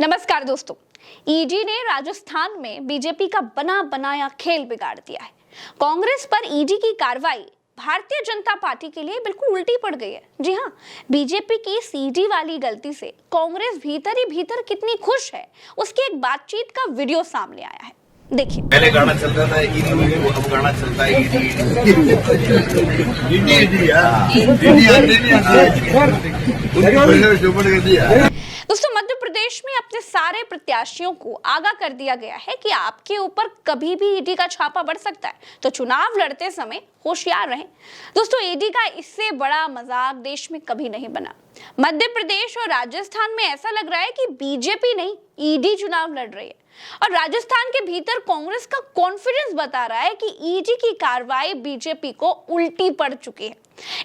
नमस्कार दोस्तों। ईडी ने राजस्थान में बीजेपी का बना बनाया खेल बिगाड़ दिया है। कांग्रेस पर ईडी की कार्रवाई भारतीय जनता पार्टी के लिए बिल्कुल उल्टी पड़ गई है। जी हाँ, बीजेपी की ईडी वाली गलती से कांग्रेस भीतर ही भीतर कितनी खुश है, उसकी एक बातचीत का वीडियो सामने आया है। देखिए, पहले गाना चलता था ईडी, अब गाना चलता है ईडी। दोस्तों, मध्य प्रदेश में अपने सारे प्रत्याशियों को आगाह कर दिया गया है कि आपके ऊपर कभी भी ईडी का छापा बढ़ सकता है, तो चुनाव लड़ते समय होशियार रहें। दोस्तों, ईडी का इससे बड़ा मजाक देश में कभी नहीं बना। मध्य प्रदेश और राजस्थान में ऐसा लग रहा है कि बीजेपी नहीं, ईडी चुनाव लड़ रही है। और राजस्थान के भीतर कांग्रेस का कॉन्फिडेंस बता रहा है कि ईडी की कार्रवाई बीजेपी को उल्टी पड़ चुकी है।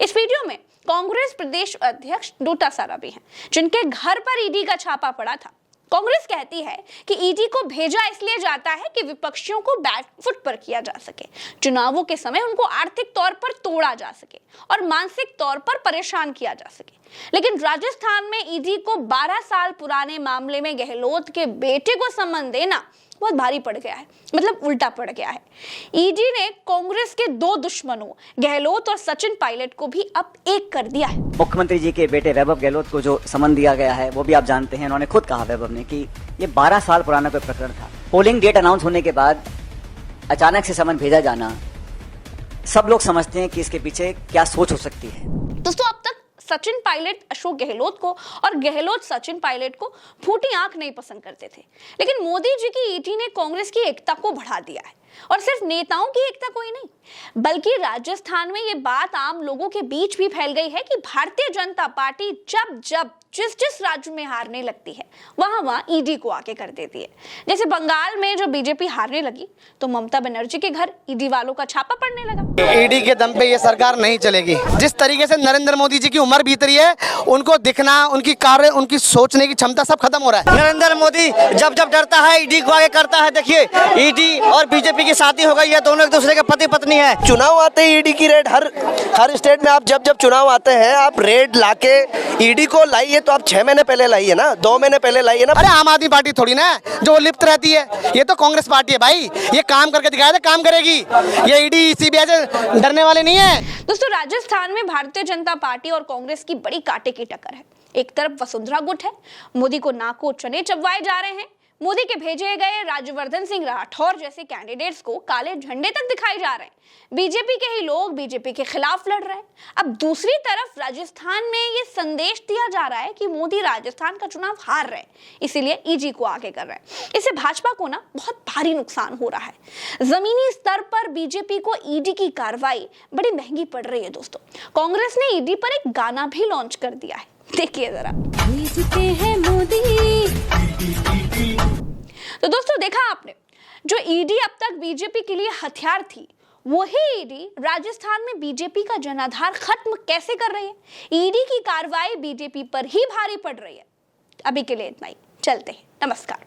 इस वीडियो में कांग्रेस प्रदेश अध्यक्ष डोटासरा भी हैं, जिनके घर पर ईडी का छापा पड़ा था। कांग्रेस कहती है कि ईडी को भेजा इसलिए जाता है कि विपक्षियों को बैकफुट पर किया जा सके, चुनावों के समय उनको आर्थिक तौर पर तोड़ा जा सके और मानसिक तौर पर परेशान किया जा सके। लेकिन राजस्थान में ईडी को 12 साल पुराने मामले में गहलोत के बेटे को सम्मान देना बहुत भारी पड़ गया है, मतलब उल्टा पड़ गया है। ईडी ने कांग्रेस के दो दुश्मनों गहलोत और सचिन पायलट को भी अब एक कर दिया है। मुख्यमंत्री जी के बेटे वैभव गहलोत को जो समन दिया गया है वो भी आप जानते हैं। उन्होंने खुद कहा, वैभव ने, कि ये 12 साल पुराना कोई प्रकरण था। पोलिंग डेट अनाउंस होने के बाद अचानक से समन भेजा जाना, सब लोग समझते हैं कि इसके पीछे क्या सोच हो सकती है। दोस्तों, अब तक सचिन पायलट अशोक गहलोत को और गहलोत सचिन पायलट को फूटी आंख नहीं पसंद करते थे, लेकिन मोदी जी की ईडी ने कांग्रेस की एकता को बढ़ा दिया है। और सिर्फ नेताओं की एकता को ही नहीं, बल्कि राजस्थान में ये बात आम लोगों के बीच भी फैल गई है कि भारतीय जनता पार्टी जब जिस राज्य में हारने लगती है वहां ईडी को आके कर देती है। जैसे बंगाल में जो बीजेपी हारने लगी तो ममता बनर्जी के घर ईडी वालों का छापा पड़ने लगा। ईडी के दम पे ये सरकार नहीं चलेगी। जिस तरीके से नरेंद्र मोदी जी की उम्र बीत रही है, उनको दिखना, उनकी कार्य, उनकी सोचने की क्षमता सब खत्म हो रहा है। नरेंद्र मोदी जब डरता है ईडी को आगे करता है। देखिए, ईडी और बीजेपी की शादी हो गई है, दोनों एक दूसरे के पति पत्नी है। चुनाव आते ही ईडी की रेड हर स्टेट में, आप जब चुनाव आते हैं आप रेड लाके ईडी को लाइए, तो आप 6 महीने पहले लाइए ना, 2 महीने पहले लाइए ना। अरे आम आदमी पार्टी थोड़ी ना जो लिप्त रहती है, ये तो कांग्रेस पार्टी है भाई। ये काम करके दिखाया था, काम करेगी। ये ईडी सीबीआई से डरने वाले नहीं है। दोस्तों, राजस्थान में भारतीय जनता पार्टी और कांग्रेस की बड़ी कांटे की टक्कर है। एक तरफ वसुंधरा गुट है, मोदी को नाको चने चबवाए जा रहे हैं। मोदी के भेजे गए राज्यवर्धन सिंह राठौर जैसे कैंडिडेट्स को काले झंडे तक दिखाए जा रहे हैं। बीजेपी के ही लोग बीजेपी के खिलाफ लड़ रहे हैं। अब दूसरी तरफ राजस्थान में ये संदेश दिया जा रहा है कि मोदी राजस्थान का चुनाव हार रहे हैं, इसीलिए ईडी को आगे कर रहे हैं। इससे भाजपा को ना बहुत भारी नुकसान हो रहा है। जमीनी स्तर पर बीजेपी को ईडी की कार्रवाई बड़ी महंगी पड़ रही है। दोस्तों, कांग्रेस ने ईडी पर एक गाना भी लॉन्च कर दिया है, देखिए जरा। तो दोस्तों, देखा आपने, जो ईडी अब तक बीजेपी के लिए हथियार थी, वही ईडी राजस्थान में बीजेपी का जनाधार खत्म कैसे कर रही है। ईडी की कार्रवाई बीजेपी पर ही भारी पड़ रही है। अभी के लिए इतना ही, चलते हैं, नमस्कार।